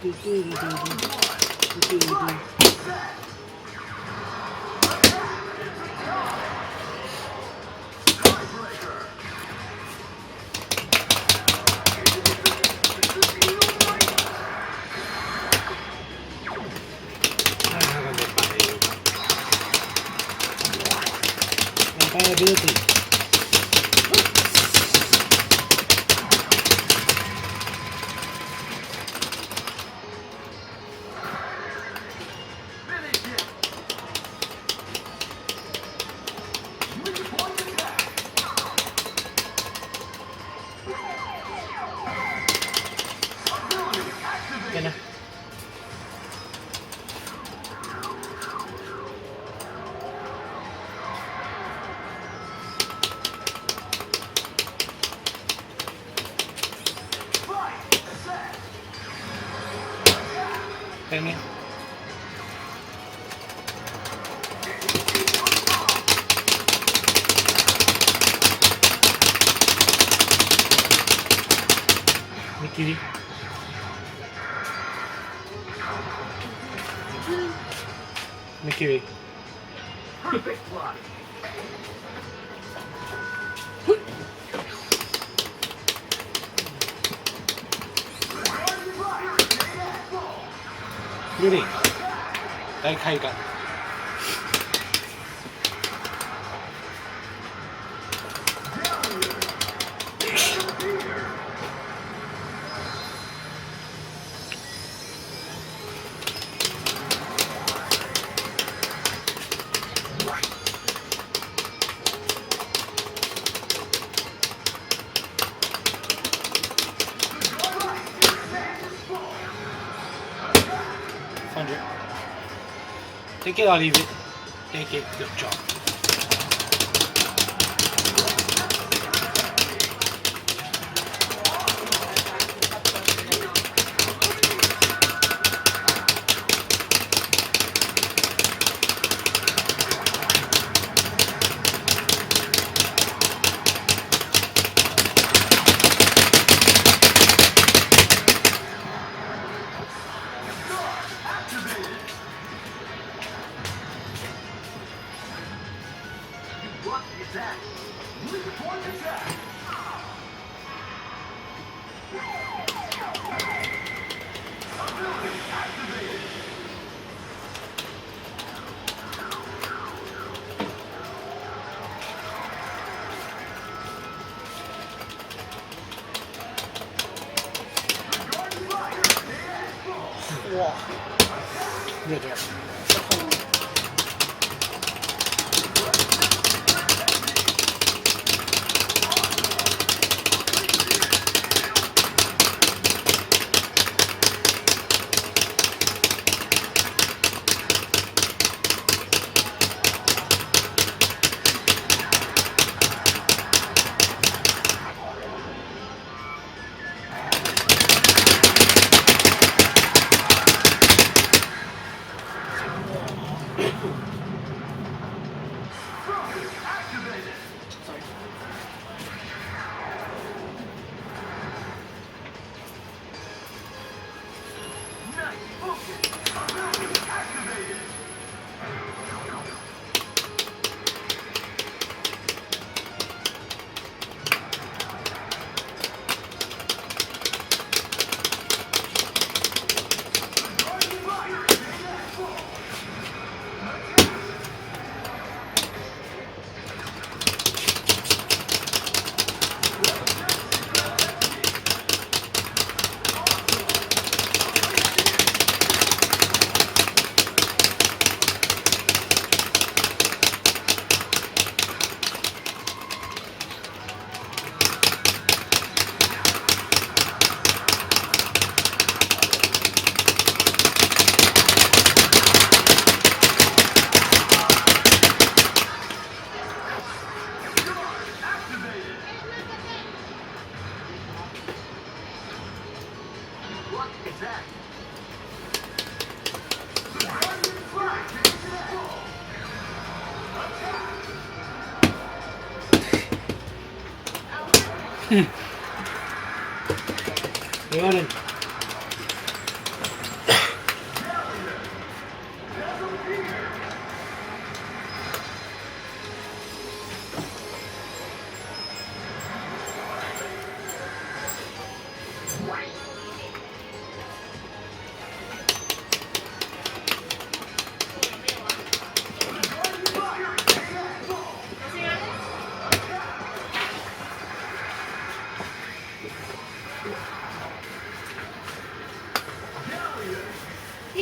ability. Cái này. Cái này. Mickey. Mickey. Perfect block. Beauty. ได้ใครกัน 100. Take it or leave it. Take it. Good job. Block the attack. Redeploy the attack. Ability activated. Guard fire. Wow. Good job. Activated. Nice focus. Ability activated. Guard fire. Activated. Block the attack. 이거는 This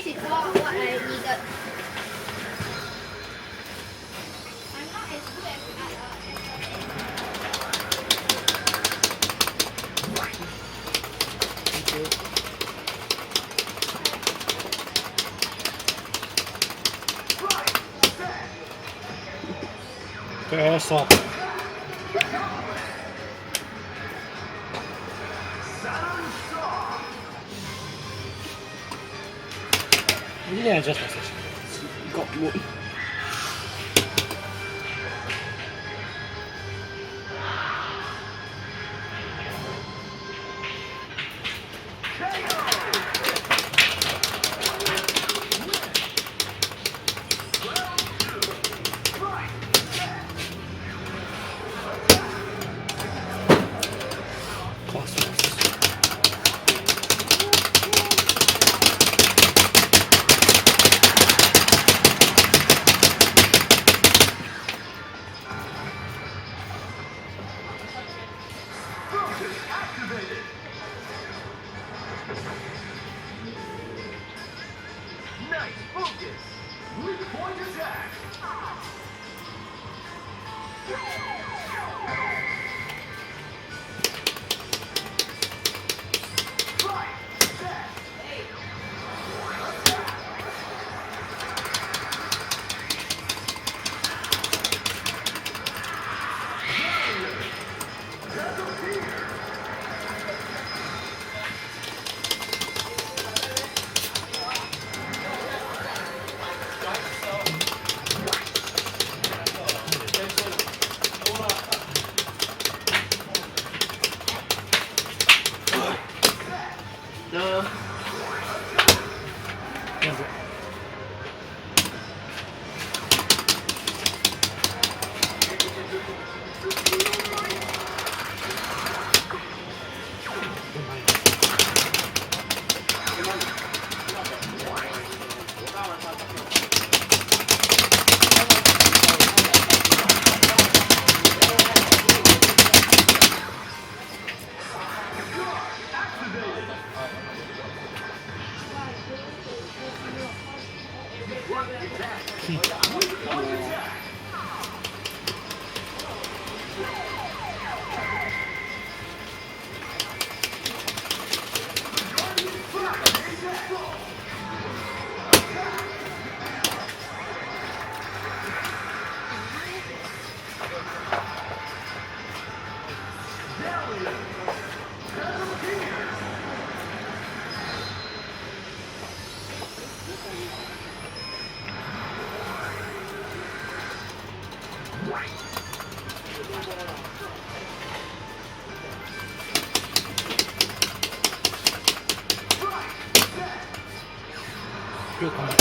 is all what I needed. I'm not as good 됐어. 이제 안 졌어. 이거 뭐 Nice focus. Weak point attack. Fight. Set. 나 그리고 가만. Great comment.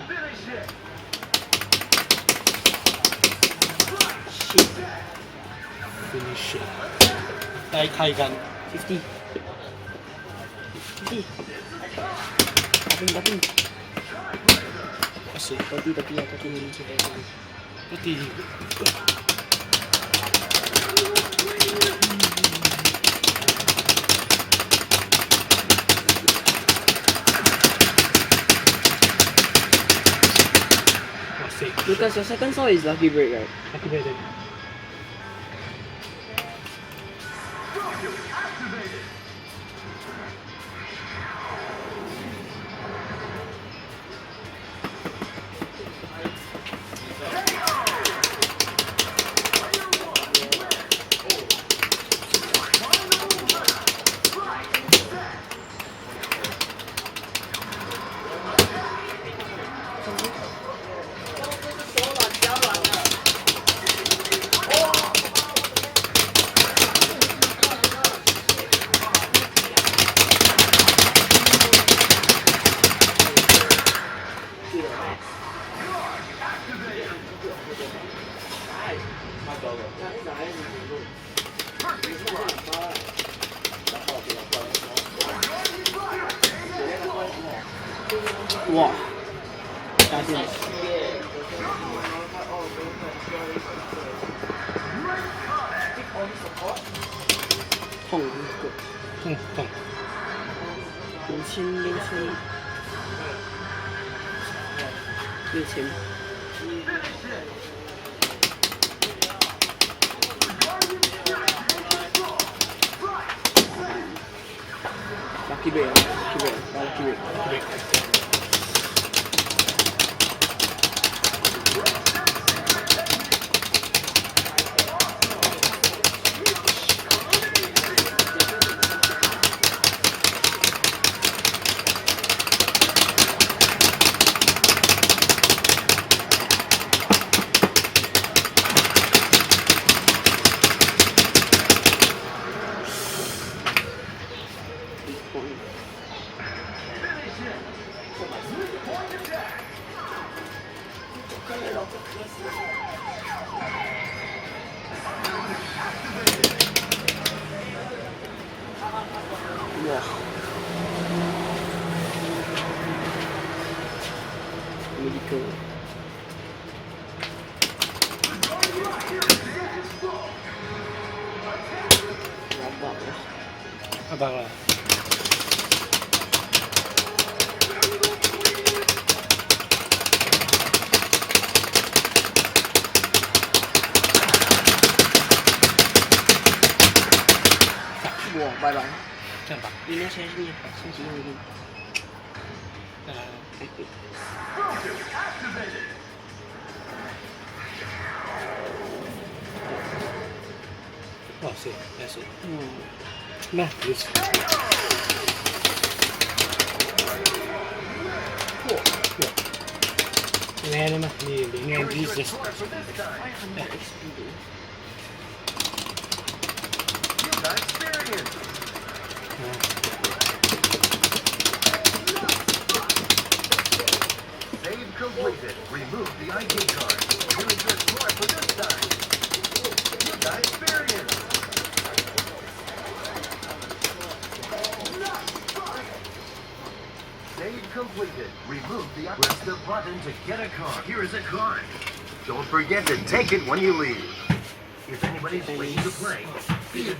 Finish it. 피니쉬. 나이카이간. 50 50 Dating 다시. tapi ya tapi ini sih 뿌띠. Because your second saw is lucky break, right? activated. Activated. Wow. Guardians. Hồng cực. 痛痛。 6000 Lucky break, lucky break, lucky break. เบรก Wow. Medical. Rabak lah. Abang lah. Wow, bye bye. Nampak. Ini saya sini lagi. Nah, Epic. oh sih, that's it. Hmm. Nah, this. Ini mah ini Jesus. 500 XP deh. The experience. Save completed. Remove the ID card. Here is your score for this time. The experience. Save completed. Remove the press the button to get a card. Here is a card. Don't forget to take it when you leave. If anybody's waiting to play, be a